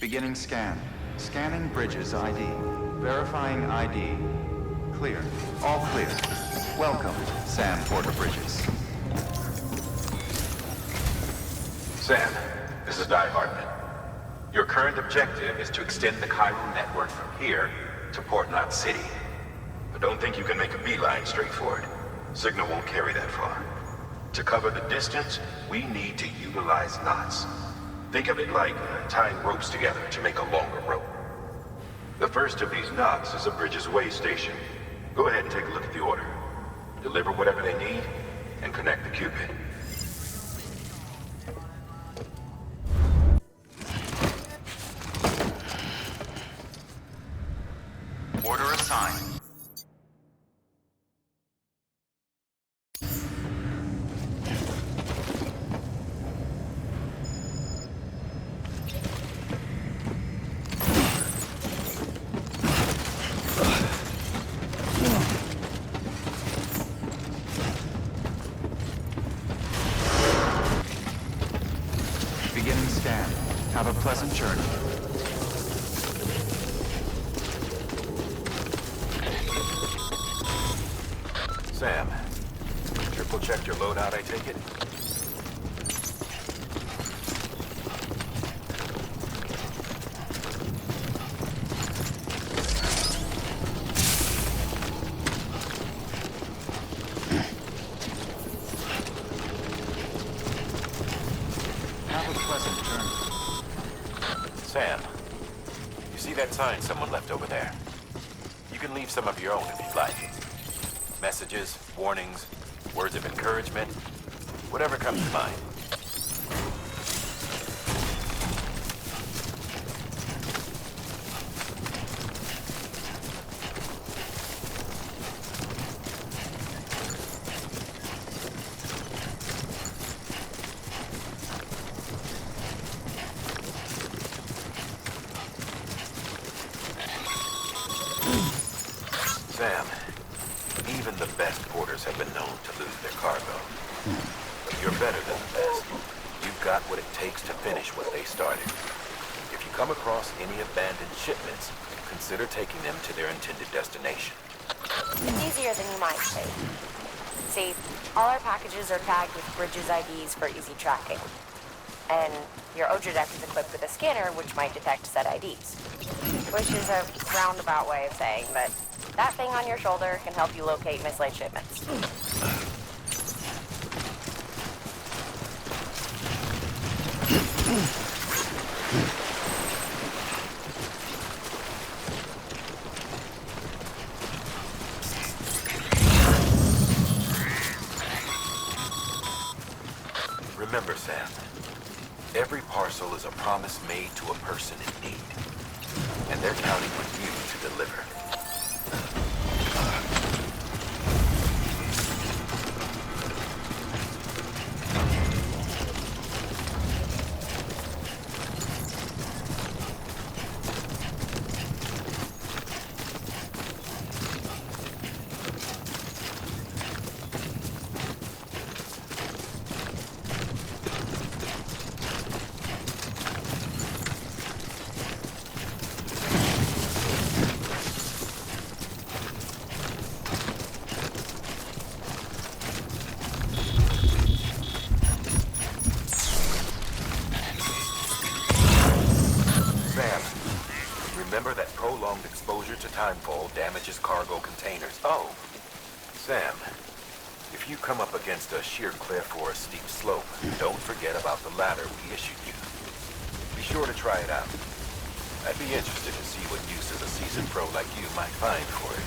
Beginning scan. Scanning bridges ID. Verifying ID. Clear. All clear. Welcome, Sam Porter Bridges. Sam, this is Die Hartman. Your current objective is to extend the chiral network from here to Port Knot City. But don't think you can make a beeline straight for it. Signal won't carry that far. To cover the distance, we need to utilize knots. Think of it like tying ropes together to make a longer rope. The first of these knots is a Bridges way station. Go ahead and take a look at the order. Deliver whatever they need, and connect the Cupid. Order assigned. Beginning scan. Have a pleasant journey. Sam, triple checked your loadout, I take it? Have a pleasant journey. Sam, you see that sign someone left over there? You can leave some of your own if you'd like. Messages, warnings, words of encouragement, whatever comes to mind. Sam, even the best porters have been known to lose their cargo. But you're better than the best. You've got what it takes to finish what they started. If you come across any abandoned shipments, consider taking them to their intended destination. It's easier than you might think. See, all our packages are tagged with Bridges IDs for easy tracking. And your Oja deck is equipped with a scanner which might detect said IDs. Which is a roundabout way of saying that that thing on your shoulder can help you locate mislaid shipments. Remember, Sam, every parcel is a promise made to a person in need. And they're counting on you to deliver. Remember that prolonged exposure to timefall damages cargo containers. Oh, Sam, if you come up against a sheer cliff or a steep slope, don't forget about the ladder we issued you. Be sure to try it out. I'd be interested to see what uses a seasoned pro like you might find for it.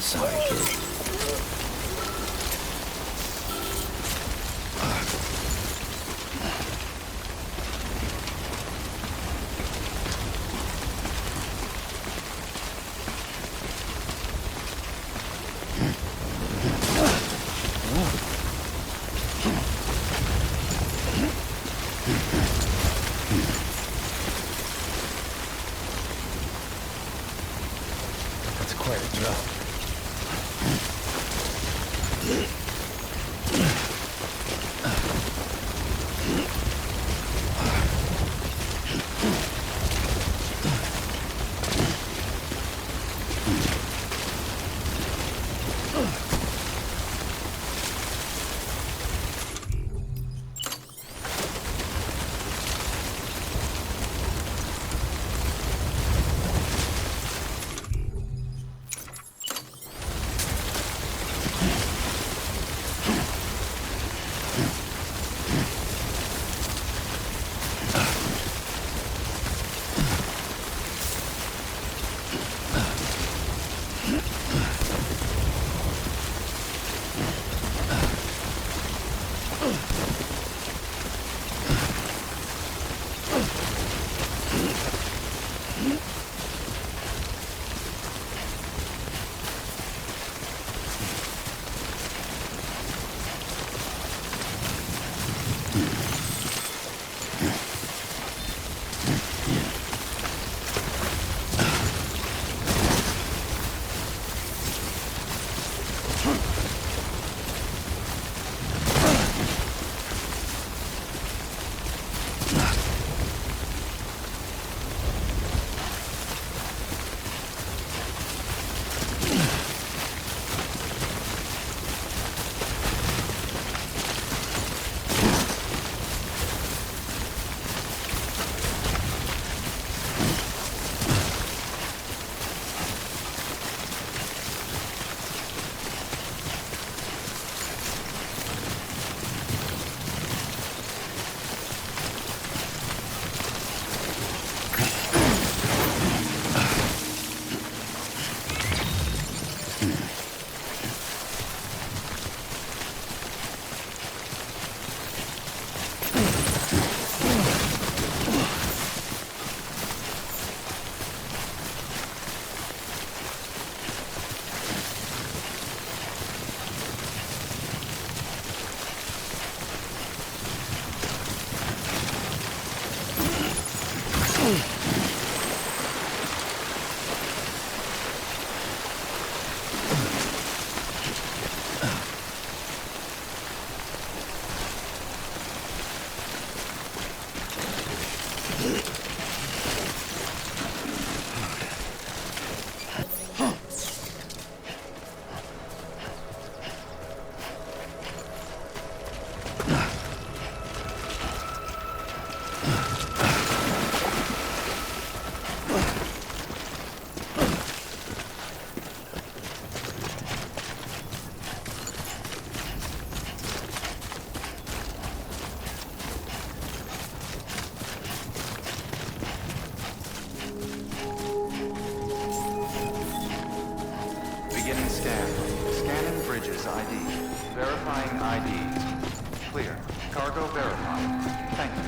Sorry. That's quite a drop. Beginning scan. Scanning bridges ID. Verifying IDs. Clear. Cargo verified. Thank you.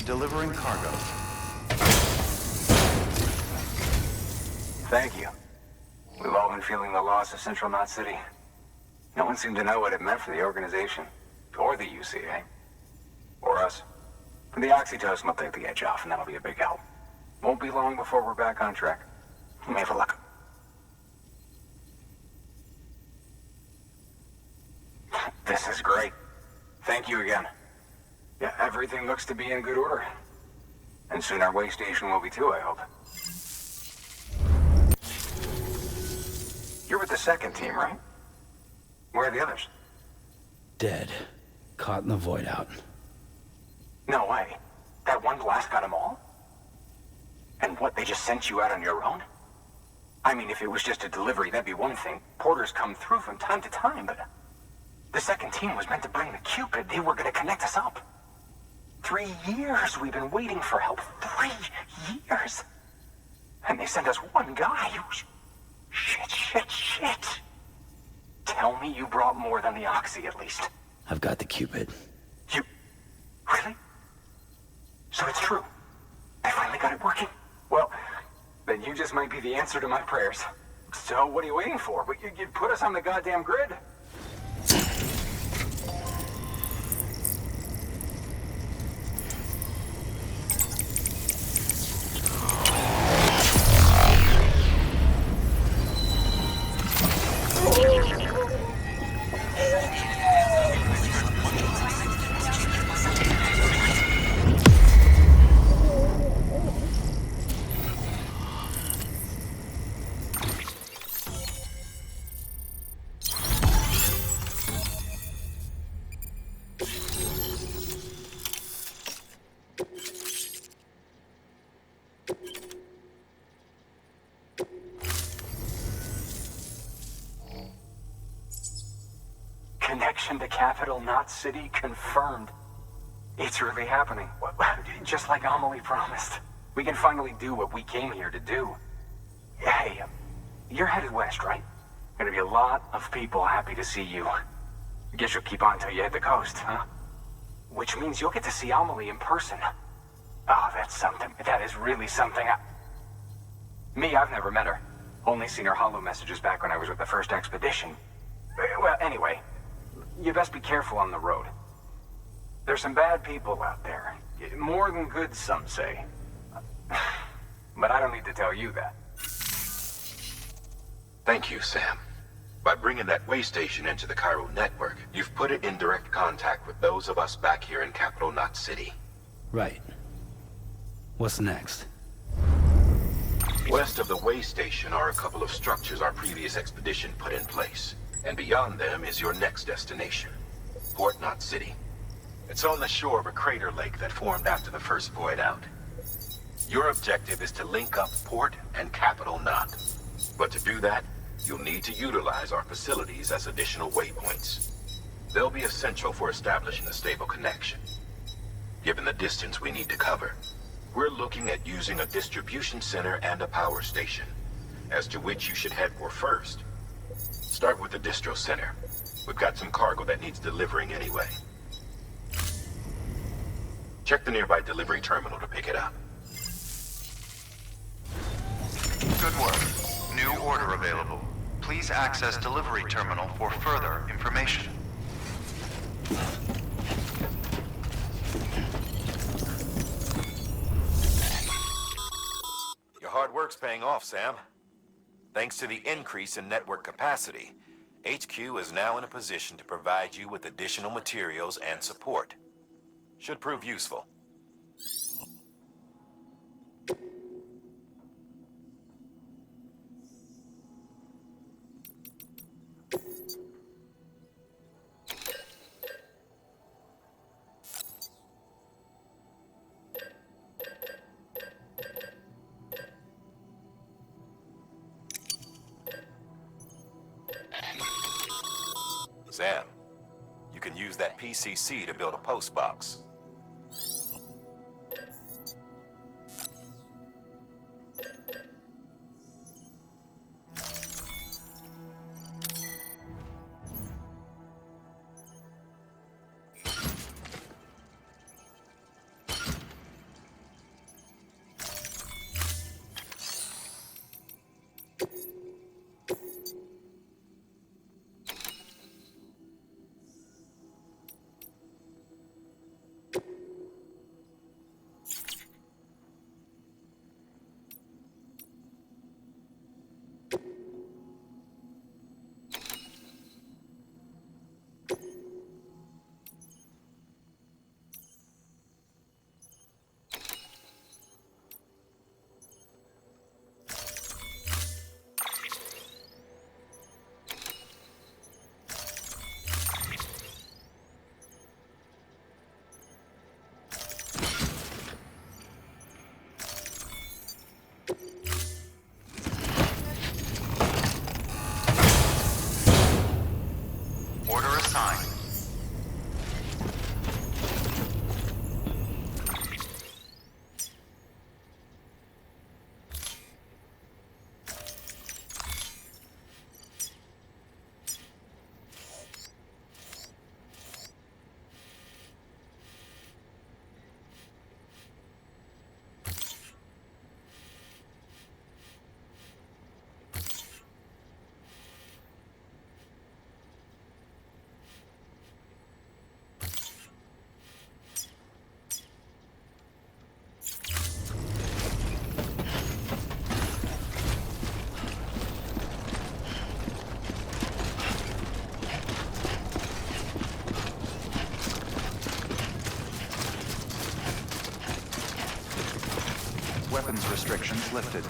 Delivering cargo. Thank you. We've all been feeling the loss of Central Knot City. No one seemed to know what it meant for the organization. Or the UCA. Or us. And the oxytocin will take the edge off, and that'll be a big help. Won't be long before we're back on track. You may have a luck. This is great. Thank you again. Yeah, everything looks to be in good order. And soon our way station will be too, I hope. You're with the second team, right? Where are the others? Dead. Caught in the void out. No way. That one blast got them all? And what, they just sent you out on your own? I mean, if it was just a delivery, that'd be one thing. Porters come through from time to time, but the second team was meant to bring the Cupid. They were gonna connect us up. 3 years we've been waiting for help. 3 years. And they sent us one guy. Shit. Tell me you brought more than the Oxy, at least. I've got the Cupid. You... Really? So it's true. I finally got it working. Well, then you just might be the answer to my prayers. So what are you waiting for? You put us on the goddamn grid. Connection to capital, not city, confirmed. It's really happening. Just like Amelie promised. We can finally do what we came here to do. Hey, you're headed west, right? Gonna be a lot of people happy to see you. Guess you'll keep on till you hit the coast, huh? Which means you'll get to see Amelie in person. Oh, that's something. That is really something. I've never met her. Only seen her holo messages back when I was with the first expedition. Well, anyway, you best be careful on the road. There's some bad people out there. More than good, some say. But I don't need to tell you that. Thank you, Sam. By bringing that way station into the Cairo network, you've put it in direct contact with those of us back here in Capital Knot City. Right. What's next? West of the way station are a couple of structures our previous expedition put in place. And beyond them is your next destination, Port Knot City. It's on the shore of a crater lake that formed after the first void out. Your objective is to link up Port and Capital Knot. But to do that, you'll need to utilize our facilities as additional waypoints. They'll be essential for establishing a stable connection. Given the distance we need to cover, we're looking at using a distribution center and a power station, as to which you should head for first. Start with the distro center. We've got some cargo that needs delivering anyway. Check the nearby delivery terminal to pick it up. Good work. New order available. Please access delivery terminal for further information. Your hard work's paying off, Sam. Thanks to the increase in network capacity, HQ is now in a position to provide you with additional materials and support. Should prove useful. Sam, you can use that PCC to build a post box. weapons restrictions lifted.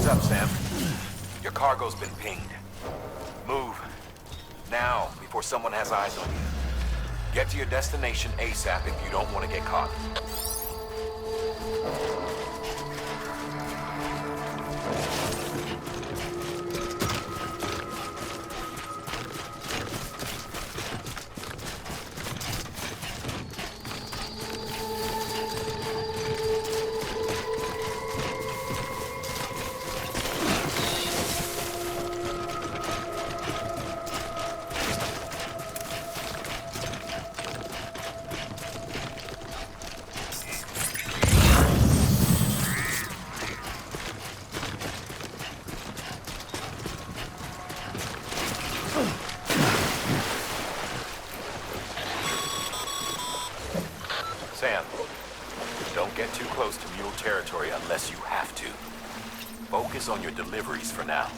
Up, Sam. Your cargo's been pinged. Move. Now, before someone has eyes on you. Get to your destination ASAP if you don't want to get caught. Sam, don't get too close to mule territory unless you have to. Focus on your deliveries for now.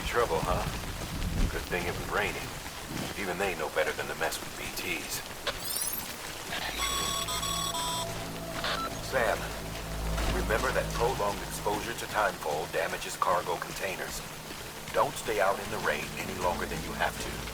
Trouble, huh? Good thing it was raining. Even they know better than to mess with BTs. Sam, remember that prolonged exposure to timefall damages cargo containers. Don't stay out in the rain any longer than you have to.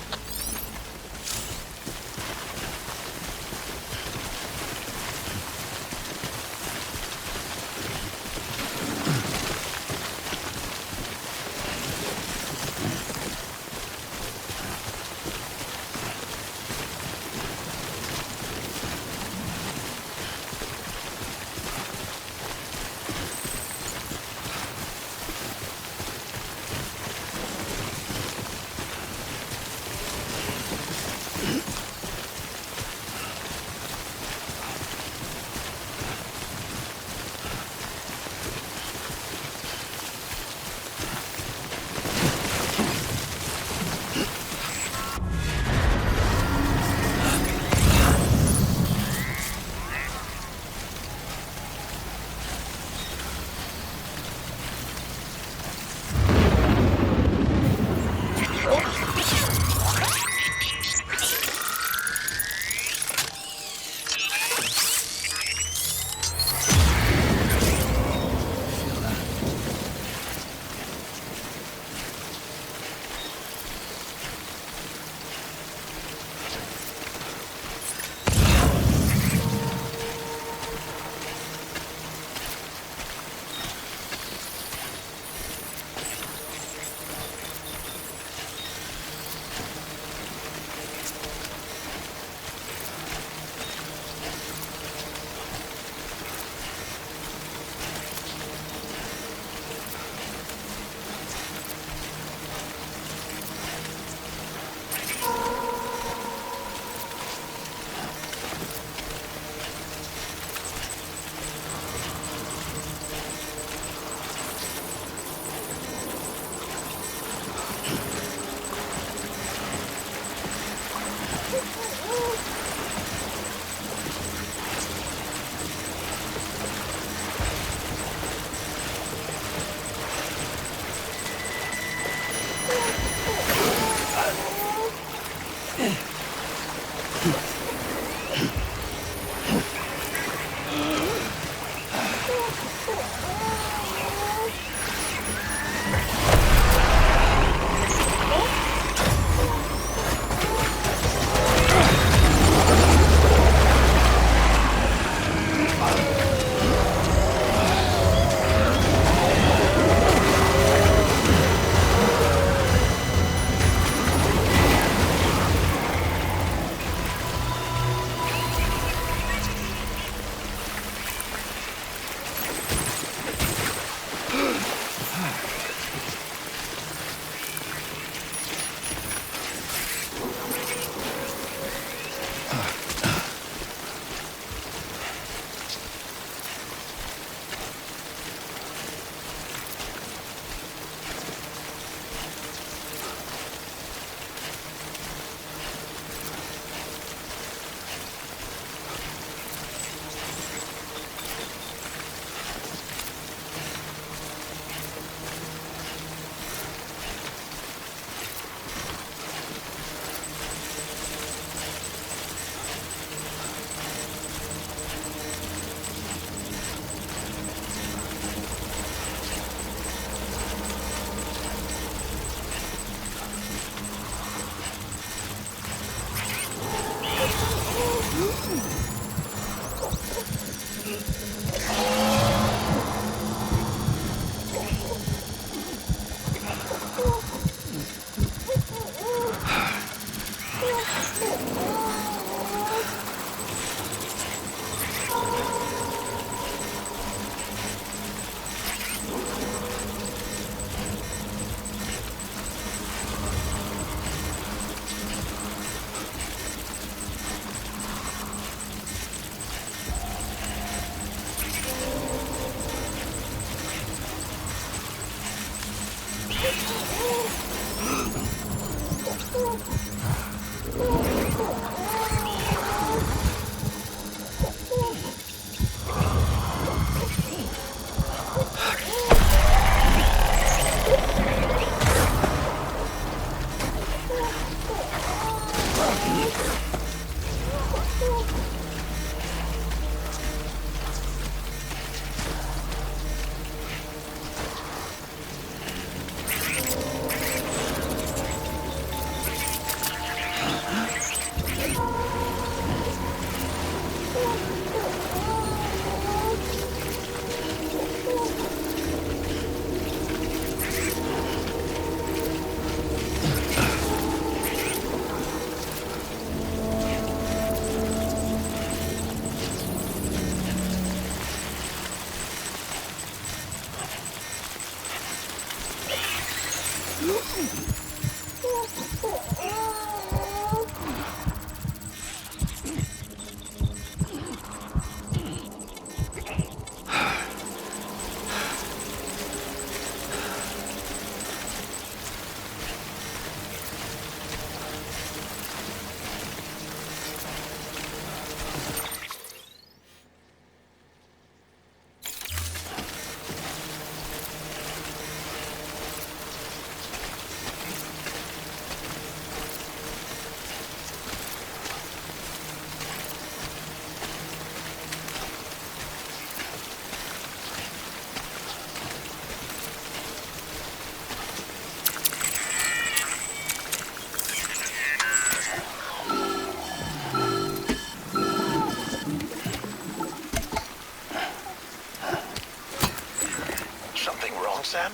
Sam?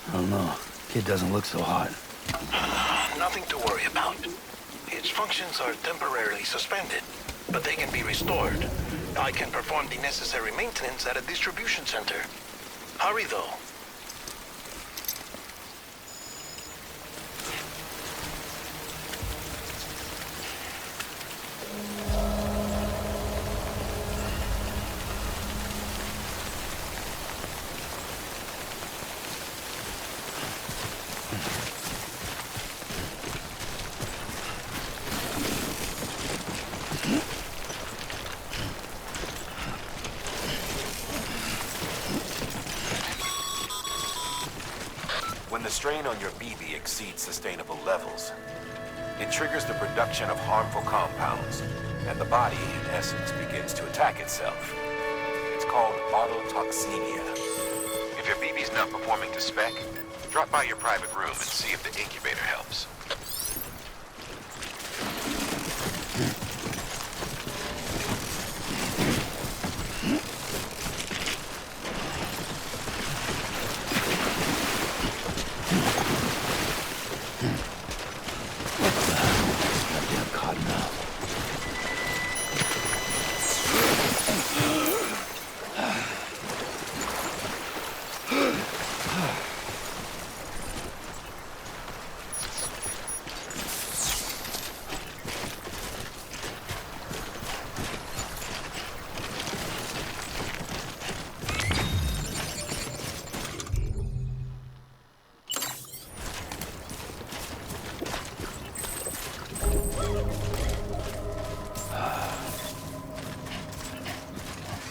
I don't know. Kid doesn't look so hot. Nothing to worry about. Its functions are temporarily suspended, but they can be restored. I can perform the necessary maintenance at a distribution center. Hurry, though. When the strain on your BB exceeds sustainable levels, it triggers the production of harmful compounds, and the body, in essence, begins to attack itself. It's called autotoxemia. If your BB's not performing to spec, drop by your private room and see if the incubator helps.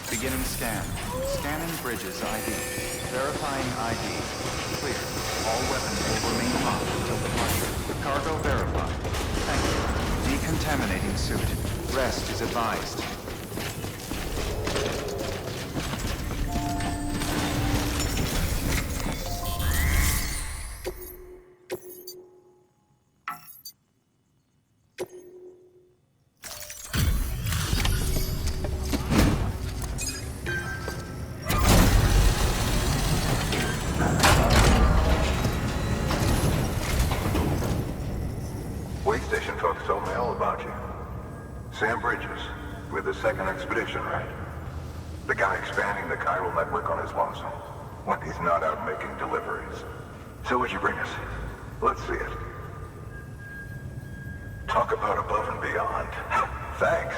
Beginning scan. Scanning bridges ID. Verifying ID. Clear. All weapons will remain locked until departure. Cargo verified. Thank you. Decontaminating suit. Rest is advised. Wait station folks told me all about you. Sam Bridges, with the second expedition, right? The guy expanding the chiral network on his lonesome, when he's not out making deliveries. So what'd you bring us? Let's see it. Talk about above and beyond. Thanks.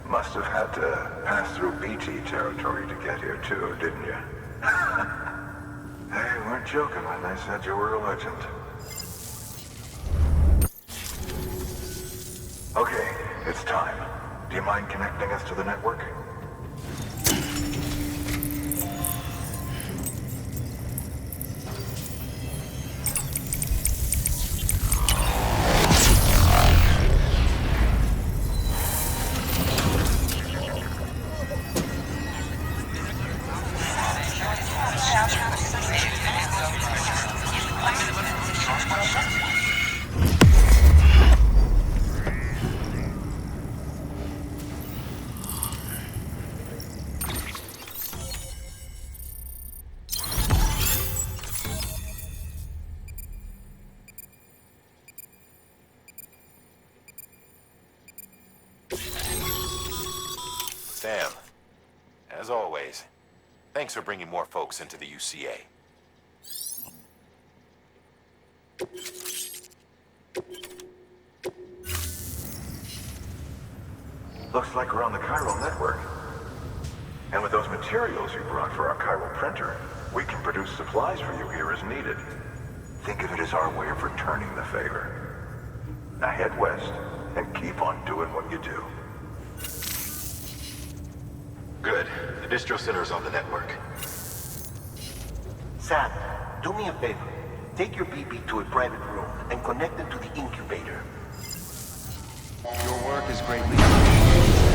Must have had to pass through BT territory to get here too, didn't you? They weren't joking when they said you were a legend. time. Do you mind connecting us to the network? Sam, as always, thanks for bringing more folks into the UCA. Looks like we're on the chiral network. And with those materials you brought for our chiral printer, we can produce supplies for you here as needed. Think of it as our way of returning the favor. Now head west and keep on doing what you do. Good. The distro center's on the network. Sam, do me a favor. Take your BB to a private room and connect it to the incubator. Your work is greatly appreciated.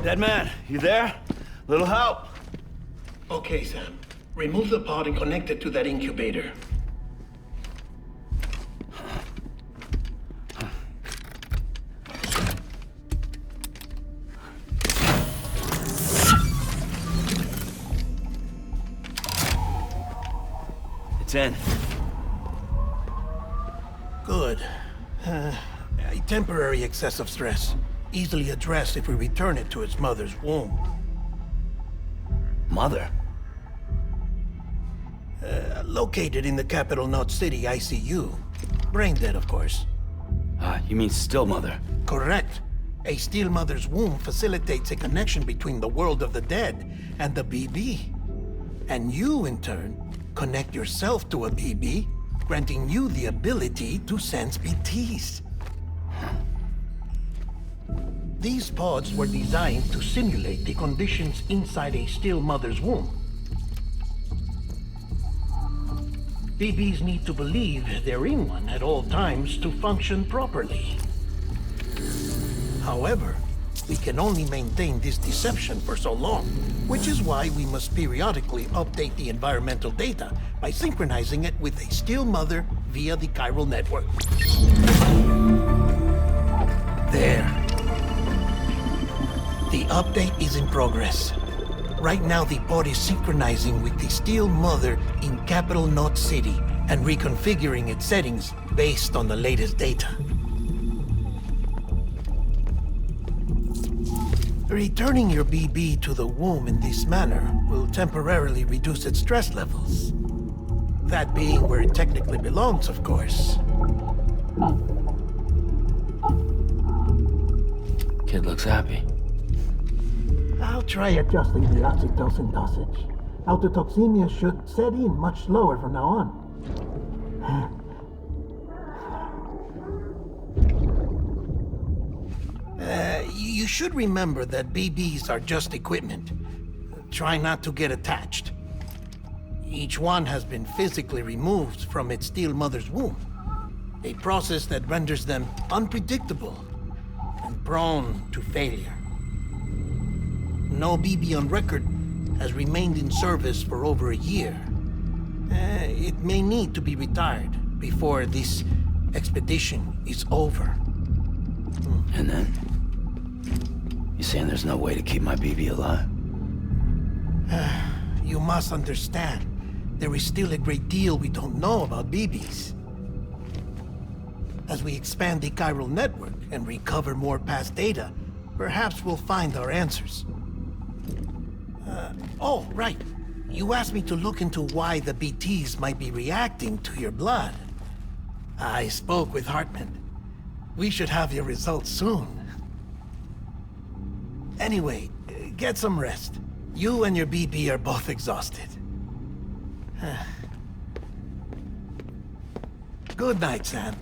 Dead man, you there? Little help? Okay, Sam. Remove the pod and connect it to that incubator. It's in. Good. A temporary excess of stress. Easily addressed if we return it to its mother's womb. Mother? Located in the capital Knot City ICU. Brain dead, of course. You mean still mother? Correct. A steel mother's womb facilitates a connection between the world of the dead and the BB. And you, in turn, connect yourself to a BB, granting you the ability to sense BTs. These pods were designed to simulate the conditions inside a still mother's womb. BBs need to believe they're in one at all times to function properly. However, we can only maintain this deception for so long, which is why we must periodically update the environmental data by synchronizing it with a still mother via the chiral network. There. The update is in progress. Right now, the pod is synchronizing with the Steel Mother in Capital Knot City and reconfiguring its settings based on the latest data. Returning your BB to the womb in this manner will temporarily reduce its stress levels. That being where it technically belongs, of course. Kid looks happy. I'll try adjusting the oxytocin dosage. Autotoxemia should set in much slower from now on. You should remember that BBs are just equipment. Try not to get attached. Each one has been physically removed from its steel mother's womb. A process that renders them unpredictable and prone to failure. No BB on record has remained in service for over a year. It may need to be retired before this expedition is over. And then? You saying there's no way to keep my BB alive? You must understand, there is still a great deal we don't know about BBs. As we expand the chiral network and recover more past data, perhaps we'll find our answers. Oh, right. You asked me to look into why the BTs might be reacting to your blood. I spoke with Hartman. We should have your results soon. Anyway, get some rest. You and your BP are both exhausted. Good night, Sam.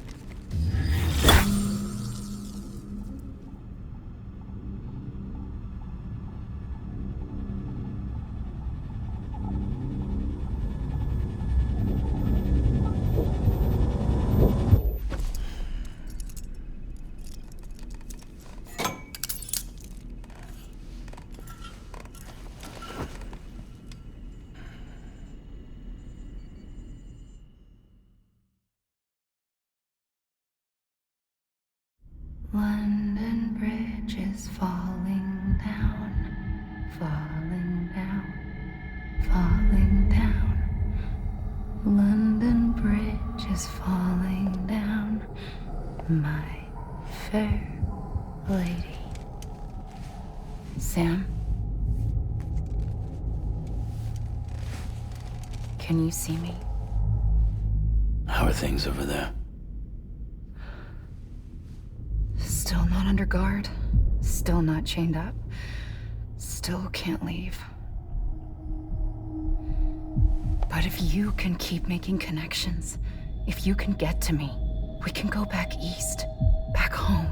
London Bridge is falling down, falling down, falling down. London Bridge is falling down, my fair lady. Sam? Can you see me? How are things over there? Still not under guard. Still not chained up. Still can't leave. But if you can keep making connections, if you can get to me, we can go back east. Back home.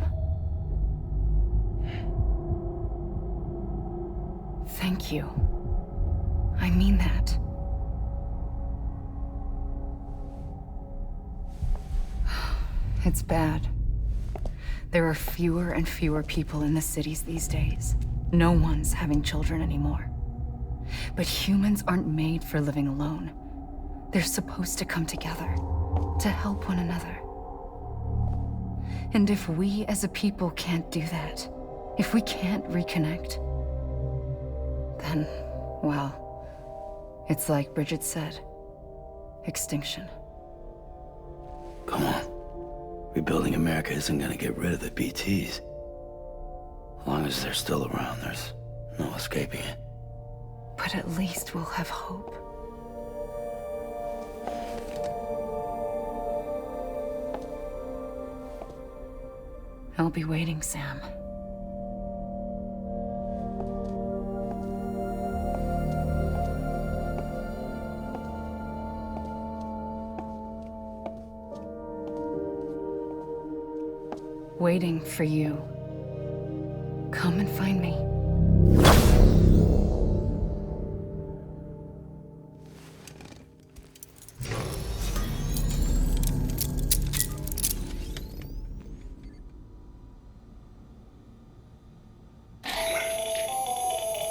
Thank you. I mean that. It's bad. There are fewer and fewer people in the cities these days. No one's having children anymore. But humans aren't made for living alone. They're supposed to come together, to help one another. And if we as a people can't do that, if we can't reconnect, then, well, it's like Bridget said, extinction. Come on. Rebuilding America isn't gonna get rid of the BTs. As long as they're still around, there's no escaping it. But at least we'll have hope. I'll be waiting, Sam. Waiting for you. Come and find me.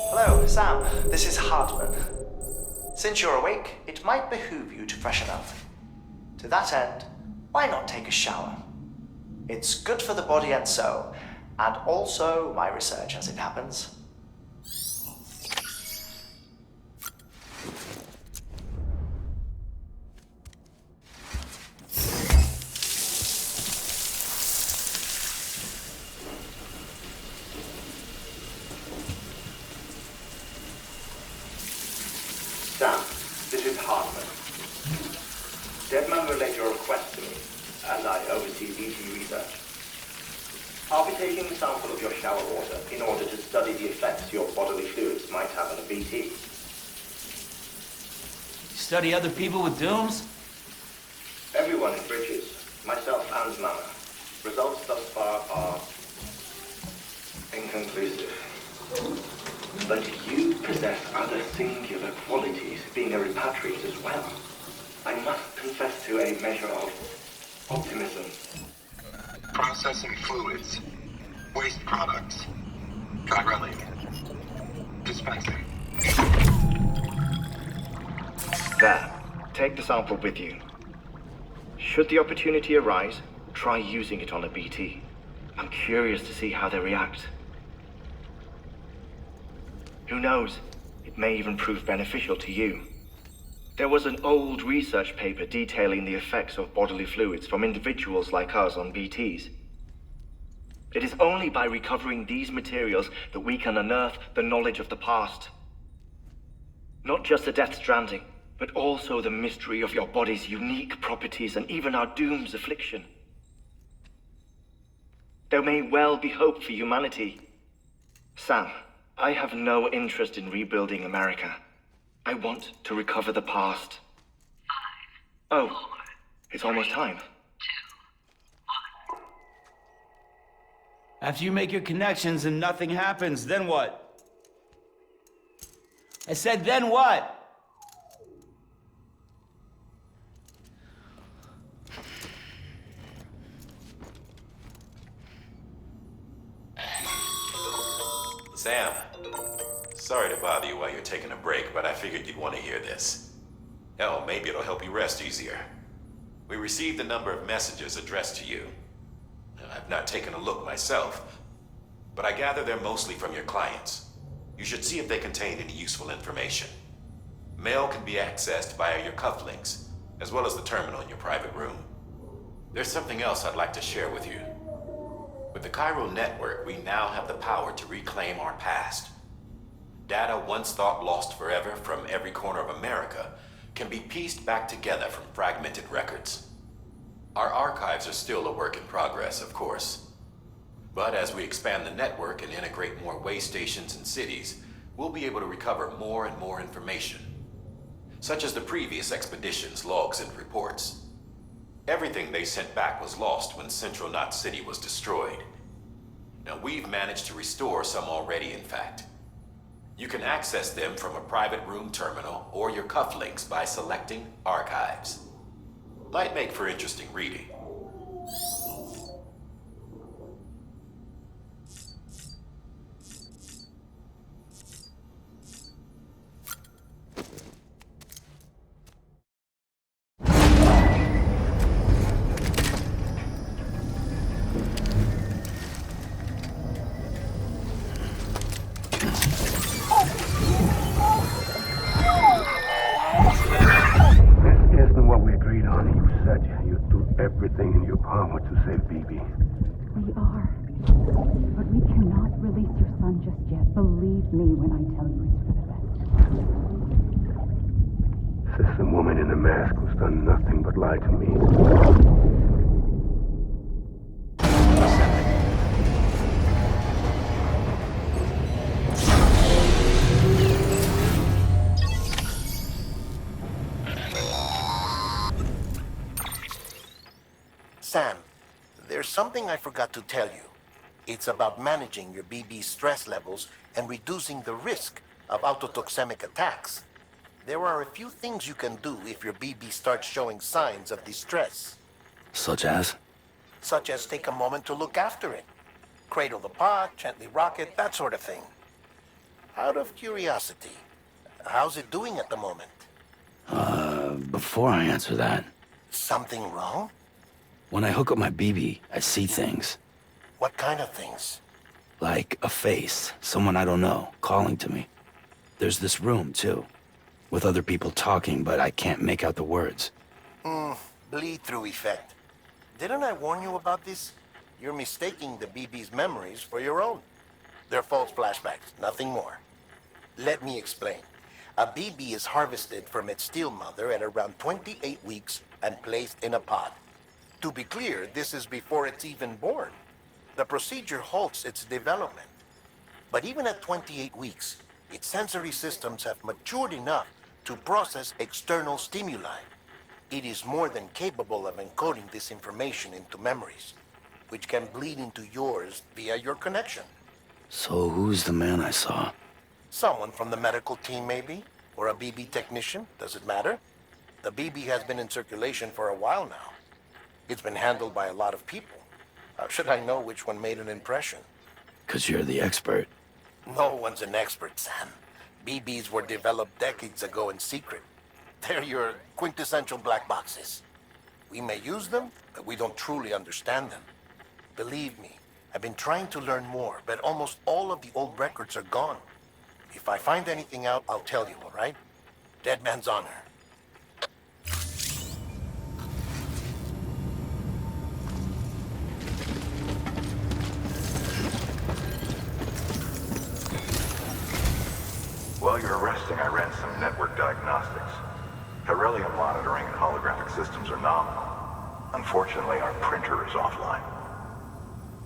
Hello, Sam. This is Hartman. Since you're awake, it might behoove you to freshen up. To that end, why not take a shower? It's good for the body and soul, and also my research as it happens. Sam, this is Hartman. Deadman relayed your request to me, as I oversee BT research. I'll be taking a sample of your shower water in order to study the effects your bodily fluids might have on a BT. Study other people with dooms? Everyone in Bridges, myself and Mama. Results thus far are inconclusive. But you possess other singular qualities, being a repatriate as well. I must confess to a measure of optimism. Processing fluids. Waste products. Chiralium. Dispensing. There. Take the sample with you. Should the opportunity arise, try using it on a BT. I'm curious to see how they react. Who knows? It may even prove beneficial to you. There was an old research paper detailing the effects of bodily fluids from individuals like us on BTs. It is only by recovering these materials that we can unearth the knowledge of the past. Not just the Death Stranding, but also the mystery of your body's unique properties and even our doom's affliction. There may well be hope for humanity. Sam, I have no interest in rebuilding America. I want to recover the past. 5, 4, oh, it's almost time. 2, 1. After you make your connections and nothing happens, then what? I said, then what? Sam, sorry to bother you while you're taking a break, but I figured you'd want to hear this. Hell, maybe it'll help you rest easier. We received a number of messages addressed to you. I've not taken a look myself, but I gather they're mostly from your clients. You should see if they contain any useful information. Mail can be accessed via your cufflinks, as well as the terminal in your private room. There's something else I'd like to share with you. With the Cairo network, we now have the power to reclaim our past. Data once thought lost forever from every corner of America can be pieced back together from fragmented records. Our archives are still a work in progress, of course. But as we expand the network and integrate more way stations and cities, we'll be able to recover more and more information, such as the previous expedition's logs and reports. Everything they sent back was lost when Central Knot City was destroyed. Now, we've managed to restore some already, in fact. You can access them from a private room terminal or your cufflinks by selecting Archives. Might make for interesting reading. Everything in your power to save BB. We are. But we cannot release your son just yet. Believe me when I tell you it's for the best. Says the woman in the mask who's done nothing but lie to me. Sam, there's something I forgot to tell you. It's about managing your BB stress levels and reducing the risk of autotoxemic attacks. There are a few things you can do if your BB starts showing signs of distress. Such as? Such as take a moment to look after it. Cradle the pot, gently rock it, that sort of thing. Out of curiosity, how's it doing at the moment? Before I answer that... Something wrong? When I hook up my BB, I see things. What kind of things? Like a face, someone I don't know, calling to me. There's this room, too, with other people talking, but I can't make out the words. Bleed-through effect. Didn't I warn you about this? You're mistaking the BB's memories for your own. They're false flashbacks, nothing more. Let me explain. A BB is harvested from its steel mother at around 28 weeks and placed in a pod. To be clear, this is before it's even born. The procedure halts its development. But even at 28 weeks, its sensory systems have matured enough to process external stimuli. It is more than capable of encoding this information into memories, which can bleed into yours via your connection. So who's the man I saw? Someone from the medical team, maybe? Or a BB technician, does it matter? The BB has been in circulation for a while now. It's been handled by a lot of people. How should I know which one made an impression? 'Cause you're the expert. No one's an expert, Sam. BBs were developed decades ago in secret. They're your quintessential black boxes. We may use them, but we don't truly understand them. Believe me, I've been trying to learn more, but almost all of the old records are gone. If I find anything out, I'll tell you, all right? Dead man's honor. While you're resting, I ran some network diagnostics. Beryllium monitoring and holographic systems are nominal. Unfortunately, our printer is offline.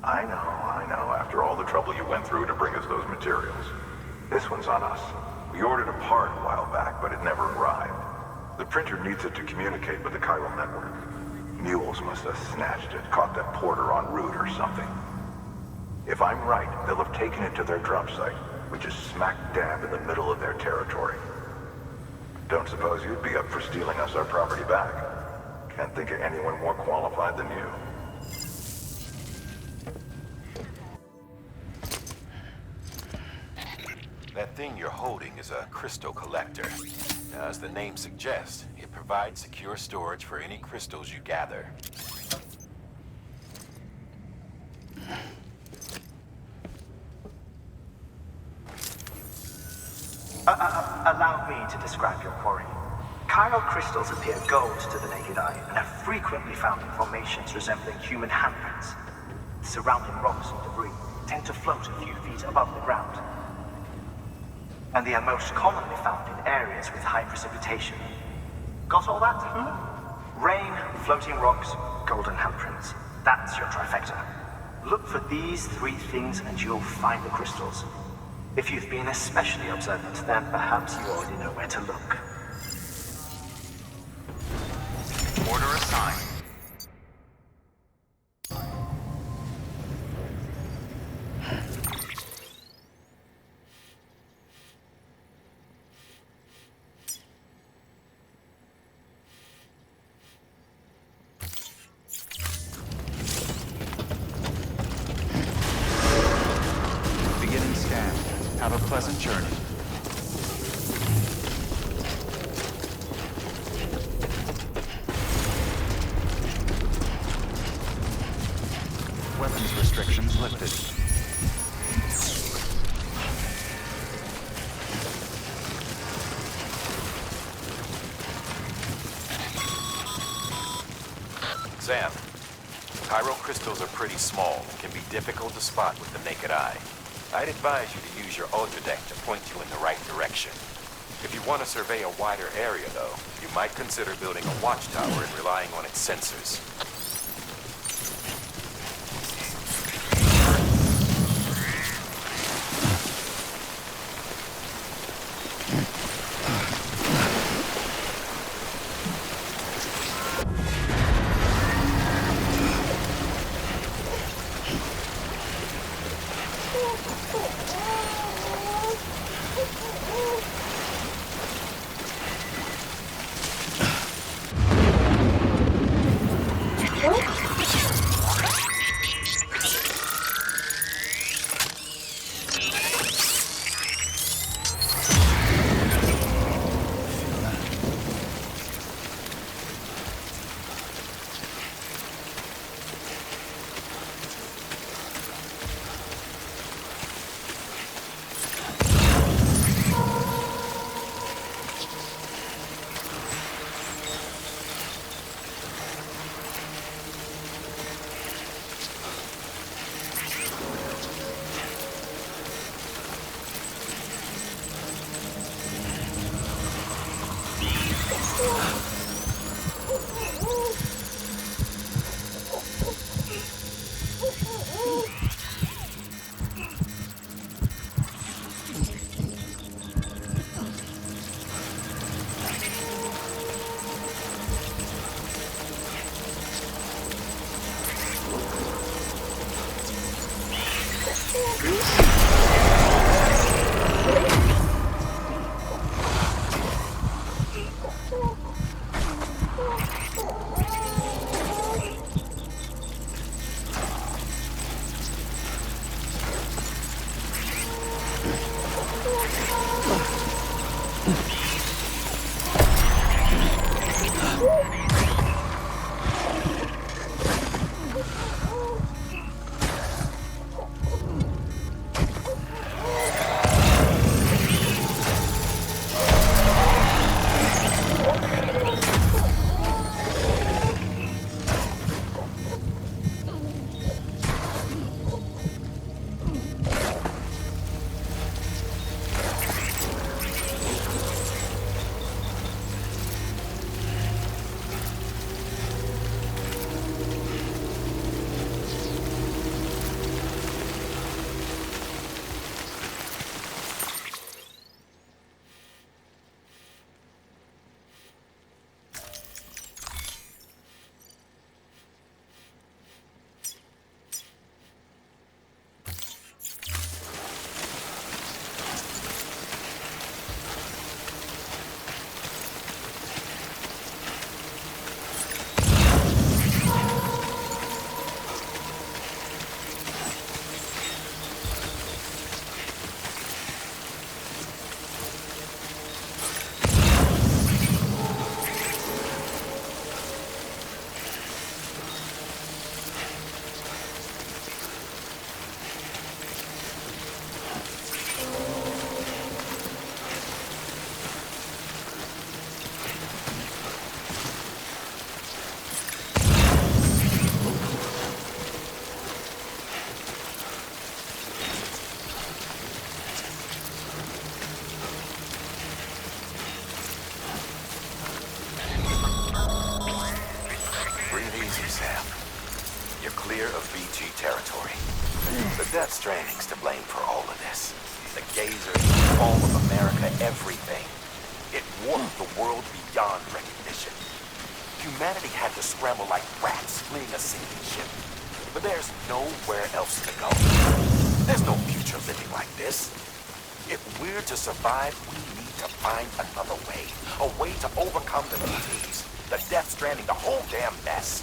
I know, after all the trouble you went through to bring us those materials. This one's on us. We ordered a part a while back, but it never arrived. The printer needs it to communicate with the chiral network. Mules must have snatched it, caught that porter en route or something. If I'm right, they'll have taken it to their drop site, which is smack dab in the middle of their territory. Don't suppose you'd be up for stealing us our property back? Can't think of anyone more qualified than you. That thing you're holding is a crystal collector. Now, as the name suggests, it provides secure storage for any crystals you gather. Allow me to describe your quarry. Chiral crystals appear gold to the naked eye and are frequently found in formations resembling human handprints. Surrounding rocks and debris tend to float a few feet above the ground. And they are most commonly found in areas with high precipitation. Got all that? Rain, floating rocks, golden handprints. That's your trifecta. Look for these three things and you'll find the crystals. If you've been especially observant, then perhaps you already know where to look. Order assigned. Beginning scan. Have a pleasant journey. Weapons restrictions lifted. Sam, chiral crystals are pretty small and can be difficult to spot with the naked eye. I'd advise you to use your ultra deck to point you in the right direction. If you want to survey a wider area, though, you might consider building a watchtower and relying on its sensors. clear of BT territory. The Death Stranding's to blame for all of this. The gazers, the fall of America, everything. It warped the world beyond recognition. Humanity had to scramble like rats fleeing a sinking ship. But there's nowhere else to go. There's no future living like this. If we're to survive, we need to find another way. A way to overcome the BTs, the Death Stranding, the whole damn mess.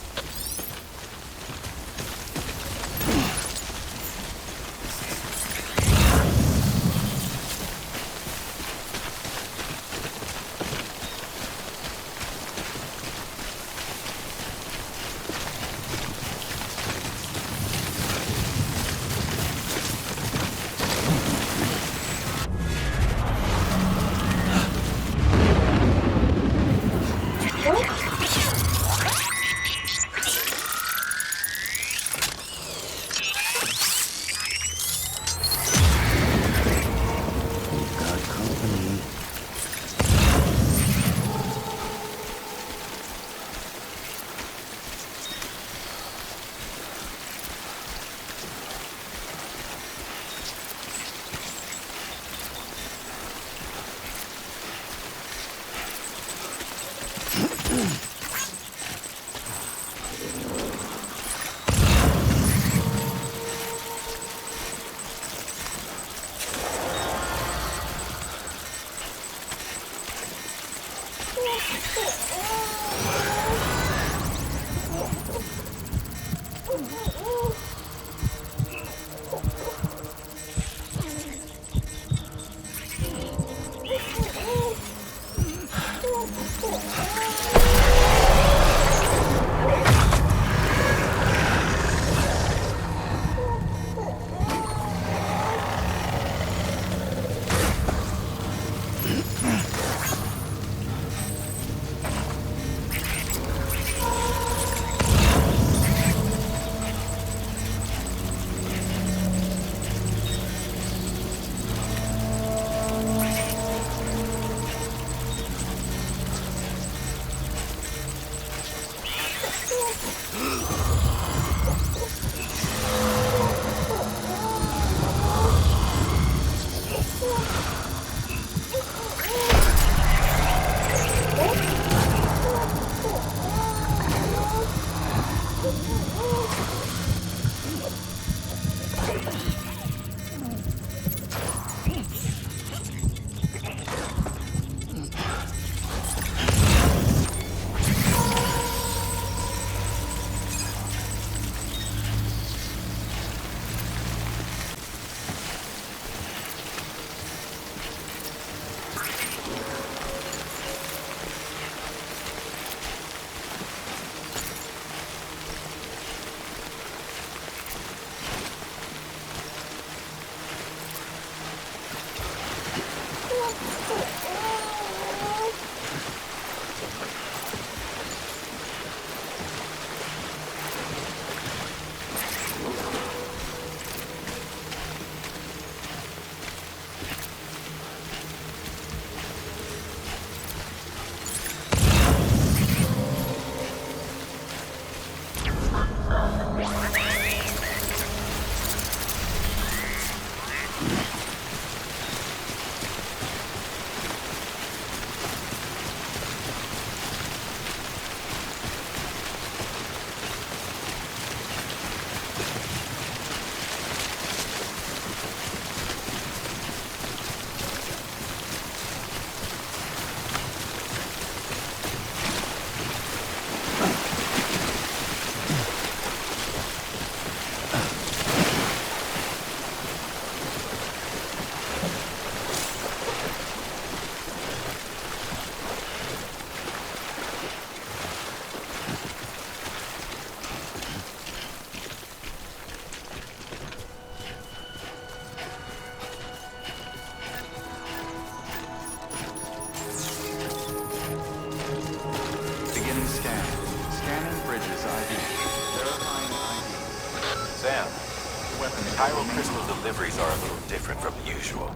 Chiral crystal deliveries are a little different from usual.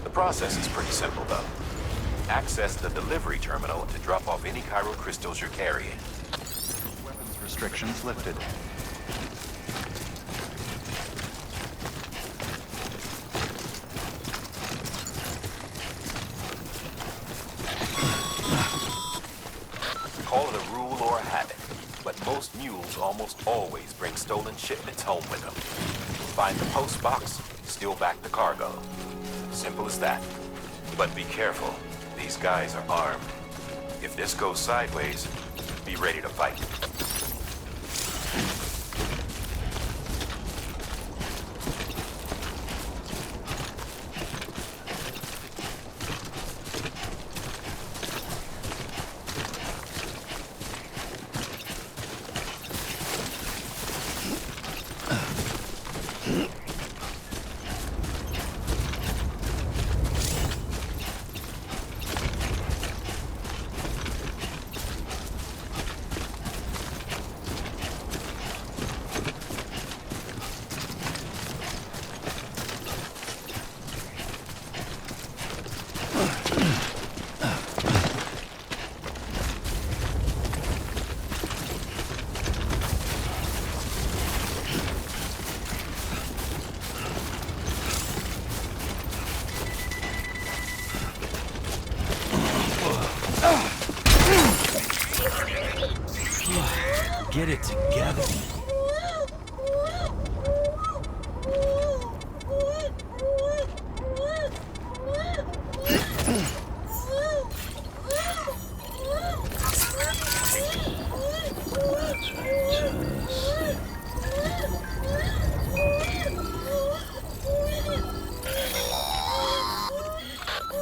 The process is pretty simple, though. Access the delivery terminal to drop off any chiral crystals you're carrying. Weapons restrictions lifted. Call it a rule or a habit, but most mules almost always bring stolen shipments home with them. Find the post box, steal back the cargo. Simple as that. But be careful. These guys are armed. If this goes sideways, be ready to fight. Get it together.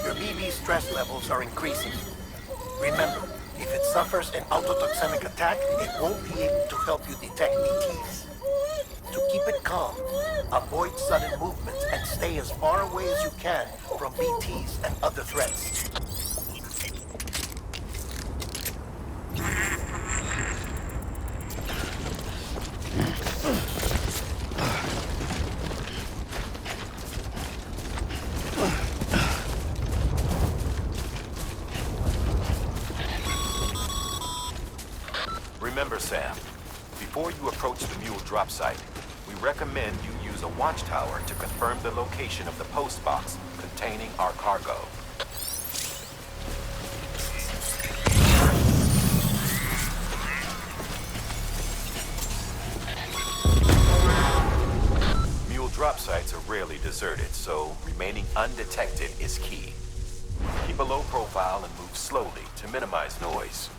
Your BB stress levels are increasing. Remember, if it suffers an autotoxemic attack, it won't be able to help you detect BTs. To keep it calm, avoid sudden movements and stay as far away as you can from BTs and other threats. Remember, Sam, before you approach the mule drop site, we recommend you use a watchtower to confirm the location of the post box containing our cargo. Mule drop sites are rarely deserted, so remaining undetected is key. Keep a low profile and move slowly to minimize noise.